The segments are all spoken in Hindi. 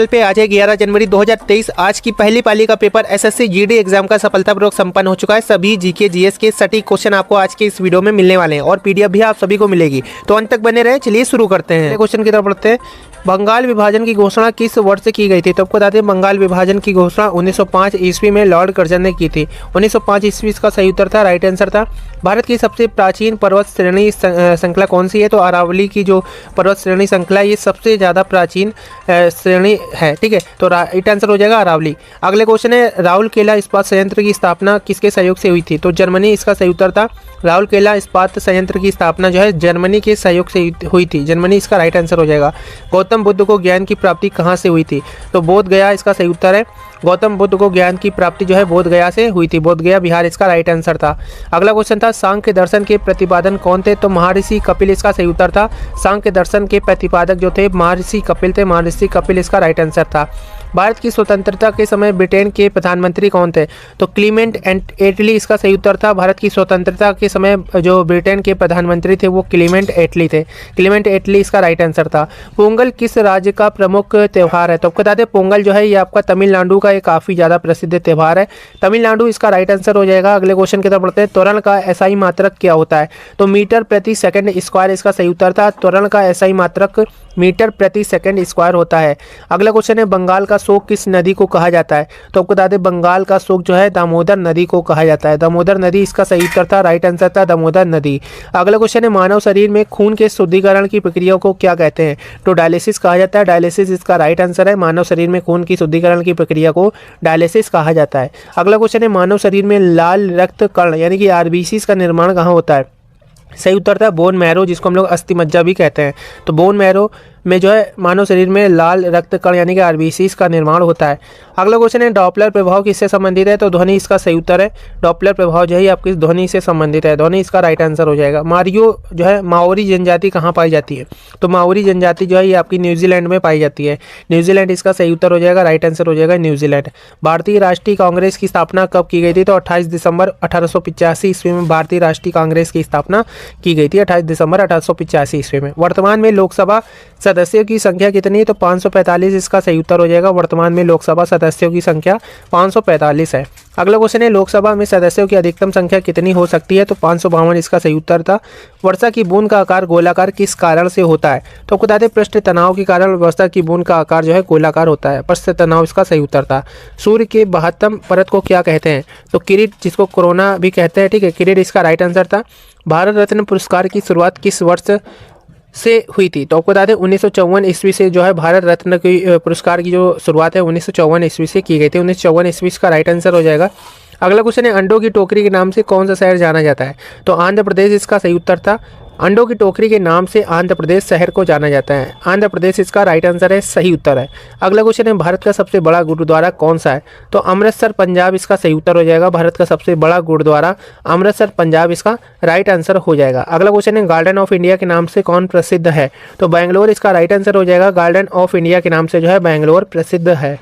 पे आज है 11 जनवरी 2023। आज की पहली पाली का पेपर एसएससी जीडी एग्जाम का सफलतापूर्वक संपन्न हो चुका है। सभी जीके जीएस के सटीक क्वेश्चन आपको आज के इस वीडियो में मिलने वाले हैं और पीडीएफ भी आप सभी को मिलेगी, तो अंत तक बने रहे। चलिए शुरू करते हैं। क्वेश्चन की तरफ बढ़ते हैं। बंगाल विभाजन की घोषणा किस वर्ष से की गई थी? तो आपको बता दें, बंगाल विभाजन की घोषणा 1905 ईस्वी में लॉर्ड कर्जन ने की थी। 1905 ईस्वी इसका सही उत्तर था, राइट आंसर था। भारत की सबसे प्राचीन पर्वत श्रेणी श्रृंखला कौन सी है? तो अरावली की जो पर्वत श्रेणी श्रृंखला, ये सबसे ज़्यादा प्राचीन श्रेणी है। ठीक है, तो राइट आंसर हो जाएगा अरावली। अगले क्वेश्चन है, राउरकेला इस्पात संयंत्र की स्थापना किसके सहयोग से हुई थी? तो जर्मनी इसका सही उत्तर था। राउरकेला इस्पात संयंत्र की स्थापना जो है जर्मनी के सहयोग से हुई थी। जर्मनी इसका राइट आंसर हो जाएगा। गौतम बुद्ध को ज्ञान की प्राप्ति कहाँ से हुई थी? तो बोध गया इसका सही उत्तर है। गौतम बुद्ध को ज्ञान की प्राप्ति जो है बोध गया से हुई थी। बोध गया बिहार इसका राइट आंसर था। अगला क्वेश्चन था, सांख्य दर्शन के प्रतिपादन कौन थे? तो महर्षि कपिल इसका सही उत्तर था। सांख्य दर्शन के प्रतिपादक जो थे महर्षि कपिल थे। महर्षि कपिल इसका राइट आंसर था। भारत की स्वतंत्रता के समय ब्रिटेन के प्रधानमंत्री कौन थे? तो क्लीमेंट एटली इसका सही उत्तर था। भारत की स्वतंत्रता के समय जो ब्रिटेन के प्रधानमंत्री थे वो क्लीमेंट एटली थे। क्लीमेंट एटली इसका राइट आंसर था। पोंगल किस राज्य का प्रमुख त्यौहार है? तो आपको बता दें, पोंगल जो है ये आपका तमिलनाडु का एक काफ़ी ज़्यादा प्रसिद्ध त्यौहार है। तमिलनाडु इसका राइट आंसर हो जाएगा। अगले क्वेश्चन की तरफ बढ़ते हैं। त्वरण का एसआई मात्रक क्या होता है? तो मीटर प्रति सेकंड स्क्वायर इसका सही उत्तर था। त्वरण का एसआई मात्रक मीटर प्रति सेकंड स्क्वायर होता है। अगला क्वेश्चन है, बंगाल का शोक किस नदी को कहा जाता है? तो आपको बता दें, बंगाल का शोक जो है दामोदर नदी को कहा जाता है। दामोदर नदी इसका सही उत्तर था, राइट आंसर था दामोदर नदी। अगला क्वेश्चन है, मानव शरीर में खून के शुद्धिकरण की प्रक्रिया को क्या कहते हैं? तो डायलिसिस कहा जाता है। डायलिसिस इसका राइट आंसर है। मानव शरीर में खून की शुद्धिकरण की प्रक्रिया को डायलिसिस कहा जाता है। अगला क्वेश्चन है, मानव शरीर में लाल रक्त कण यानी कि आरबीसी का निर्माण कहाँ होता है? सही उत्तर था बोन मैरो, जिसको हम लोग अस्थि मज्जा भी कहते हैं। तो बोन मैरो में जो है मानव शरीर में लाल रक्त कण यानी कि आरबीसीज का निर्माण होता है। अगला क्वेश्चन है, डॉपलर प्रभाव किससे संबंधित है? तो ध्वनि इसका सही उत्तर है। डॉपलर प्रभाव जो है आपकी ध्वनि से संबंधित है। ध्वनि इसका राइट आंसर हो जाएगा। मारियो जो है माओरी जनजाति कहाँ पाई जाती है? तो माओरी जनजाति जो है ये आपकी न्यूजीलैंड में पाई जाती है। न्यूजीलैंड इसका सही उत्तर हो जाएगा, राइट आंसर हो जाएगा न्यूजीलैंड। भारतीय राष्ट्रीय कांग्रेस की स्थापना कब की गई थी? तो 28 दिसंबर 1885 ईस्वी में भारतीय राष्ट्रीय कांग्रेस की स्थापना की गई थी। 28 दिसंबर 1885 ईस्वी में। वर्तमान में लोकसभा सदस्यों की संख्या कितनी है? तो 545 इसका सही उत्तर हो जाएगा। वर्तमान में लोकसभा सदस्यों की संख्या 545 है। अगला क्वेश्चन है, लोकसभा में सदस्यों की अधिकतम संख्या कितनी हो सकती है? तो 552 इसका सही उत्तर था। वर्षा की बूंद का आकार गोलाकार किस कारण से होता है? तो आपको बता दें, पृष्ठ तनाव के कारण वर्षा की बूंद का आकार जो है गोलाकार होता है। पृष्ठ तनाव इसका सही उत्तर था। सूर्य के 72 परत को क्या कहते हैं? तो किरीट, जिसको कोरोना भी कहते हैं। ठीक है, किरीट इसका राइट आंसर था। भारत रत्न पुरस्कार की शुरुआत किस वर्ष से हुई थी? तो आपको बता दें 1954 ईस्वी से जो है भारत रत्न की पुरस्कार की जो शुरुआत है 1954 ईस्वी से की गई थी। 1954 ईस्वी का राइट आंसर हो जाएगा। अगला क्वेश्चन है, अंडों की टोकरी के नाम से कौन सा शहर जाना जाता है? तो आंध्र प्रदेश इसका सही उत्तर था। अंडों की टोकरी के नाम से आंध्र प्रदेश शहर को जाना जाता है। आंध्र प्रदेश इसका राइट आंसर है, सही उत्तर है। अगला क्वेश्चन है, भारत का सबसे बड़ा गुरुद्वारा कौन सा है? तो अमृतसर पंजाब इसका सही उत्तर हो जाएगा। भारत का सबसे बड़ा गुरुद्वारा अमृतसर पंजाब इसका राइट आंसर हो जाएगा। अगला क्वेश्चन है, गार्डन ऑफ इंडिया के नाम से कौन प्रसिद्ध है? तो बैंगलोर इसका राइट आंसर हो जाएगा। गार्डन ऑफ इंडिया के नाम से जो है बैंगलोर प्रसिद्ध है।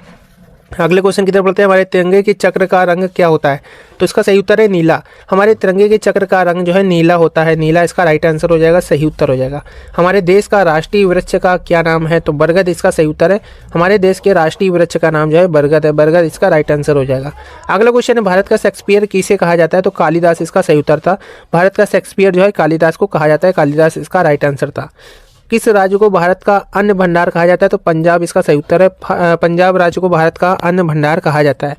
अगले क्वेश्चन की तरफ बढ़ते हैं। हमारे तिरंगे के चक्र का रंग क्या होता है? तो इसका सही उत्तर है नीला। हमारे तिरंगे के चक्र का रंग जो है नीला होता है। नीला इसका राइट आंसर हो जाएगा, सही उत्तर हो जाएगा। हमारे देश का राष्ट्रीय वृक्ष का क्या नाम है? तो बरगद इसका सही उत्तर है। हमारे देश के राष्ट्रीय वृक्ष का नाम जो है बरगद है। बरगद इसका राइट आंसर हो जाएगा। अगला क्वेश्चन है, भारत का शेक्सपियर किसे कहा जाता है? तो कालिदास इसका सही उत्तर था। भारत का शेक्सपियर जो है कालिदास को कहा जाता है। कालिदास इसका राइट आंसर था। किस राज्य को भारत का अन्न भंडार कहा जाता है? तो पंजाब इसका सही उत्तर है। पंजाब राज्य को भारत का अन्न भंडार कहा जाता है।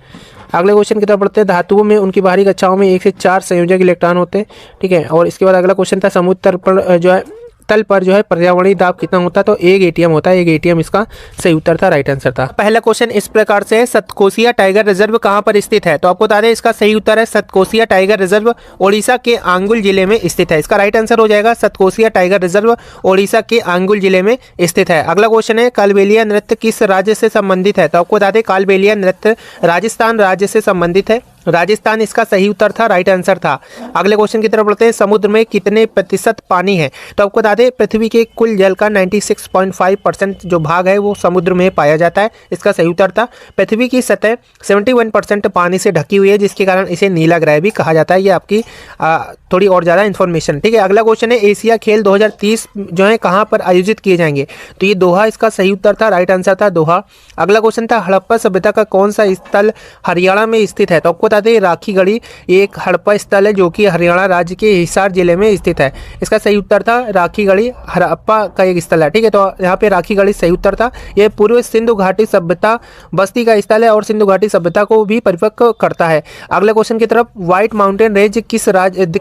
अगले क्वेश्चन की तरफ बढ़ते हैं। धातुओं में उनकी बाहरी कक्षाओं में 1 से 4 संयोजक इलेक्ट्रॉन होते हैं। ठीक है, और इसके बाद अगला क्वेश्चन था, समुद्र पर जो है तल पर जो है पर्यावरणीय दाब कितना होता है? तो 1 एटीएम होता है। 1 एटीएम इसका सही उत्तर था, राइट आंसर था। पहला क्वेश्चन इस प्रकार से है, सतकोसिया टाइगर रिजर्व कहाँ पर स्थित है? तो आपको बता दें, इसका सही उत्तर है सतकोसिया टाइगर रिजर्व ओडिशा के आंगुल जिले में स्थित है। इसका राइट आंसर हो जाएगा। सतकोसिया टाइगर रिजर्व ओडिशा के आंगुल जिले में स्थित है। अगला क्वेश्चन है, कालबेलिया नृत्य किस राज्य से संबंधित है? तो आपको बता दें, कालबेलिया नृत्य राजस्थान राज्य से संबंधित है। राजस्थान इसका सही उत्तर था, राइट आंसर था। अगले क्वेश्चन की तरफ बढ़ते हैं। समुद्र में कितने प्रतिशत पानी है? तो आपको बता दें पृथ्वी के कुल जल का 96.5% जो भाग है वो समुद्र में पाया जाता है। इसका सही उत्तर था। पृथ्वी की सतह 71% पानी से ढकी हुई है, जिसके कारण इसे नीला ग्रह भी कहा जाता है। ये आपकी थोड़ी और ज़्यादा इन्फॉर्मेशन, ठीक है। अगला क्वेश्चन है एशिया खेल 2030 जो है कहाँ पर आयोजित किए जाएंगे? तो ये दोहा इसका सही उत्तर था, राइट आंसर था दोहा। अगला क्वेश्चन था हड़प्पा सभ्यता का कौन सा स्थल हरियाणा में स्थित है? तो आपको बता दें राखीगढ़ी ये एक हड़प्पा स्थल है जो कि हरियाणा राज्य के हिसार जिले में स्थित है। इसका सही उत्तर था राखीगढ़ी हड़प्पा का एक स्थल है, ठीक है। तो यहाँ पे राखीगढ़ी सही उत्तर था। यह पूर्व सिंधु घाटी सभ्यता बस्ती का स्थल है और सिंधु घाटी सभ्यता को भी परिपक्व करता है। अगले क्वेश्चन की तरफ व्हाइट माउंटेन रेंज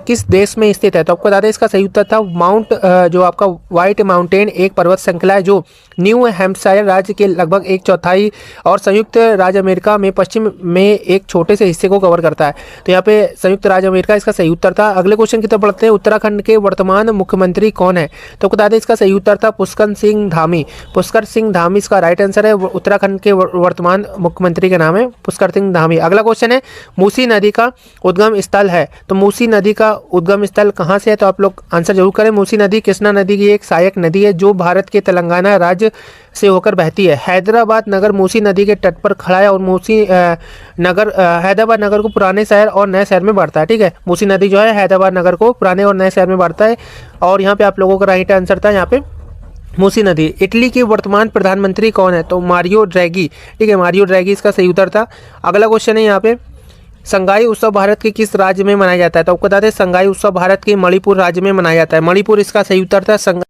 किस देश में स्थित है? तो आपको बता दें इसका सही उत्तर था माउंट जो आपका व्हाइट माउंटेन एक पर्वत श्रृंखला है जो न्यू हैम्पशायर राज्य के लगभग 1/4 और संयुक्त राज्य अमेरिका में पश्चिम में एक छोटे से हिस्से को कवर करता है। तो यहाँ पे संयुक्त राज्य अमेरिका इसका सही उत्तर था। अगले क्वेश्चन की तरफ बढ़ते हैं। उत्तराखंड के वर्तमान मुख्यमंत्री कौन है? तो बता दें इसका सही उत्तर था पुष्कर सिंह धामी। पुष्कर सिंह धामी इसका राइट आंसर है। उत्तराखंड के वर्तमान मुख्यमंत्री का नाम है पुष्कर सिंह धामी। अगला क्वेश्चन है मूसी नदी का उद्गम स्थल है, तो मूसी नदी का उद्गम स्थल कहाँ से है? तो आप लोग आंसर जरूर करें। मूसी नदी कृष्णा नदी की एक सहायक नदी है जो भारत के तेलंगाना राज्य से होकर बहती है। हैदराबाद नगर मूसी नदी के तट पर खड़ा है और मूसी नगर हैदराबाद नगर को पुराने शहर और नए शहर में बांटता है, ठीक है। मूसी नदी जो है हैदराबाद नगर को पुराने और नए शहर में बांटता है। और यहाँ पे आप लोगों का राइट आंसर था यहाँ पे मूसी नदी। इटली के वर्तमान प्रधानमंत्री कौन है? तो मारियो ड्रैगी, ठीक है, मारियो ड्रैगी इसका सही उत्तर था। अगला क्वेश्चन है यहाँ पे संगाई उत्सव भारत के किस राज्य में मनाया जाता है? तो आपको बता दें संगाई उत्सव भारत के मणिपुर राज्य में मनाया जाता है। मणिपुर इसका सही उत्तर था।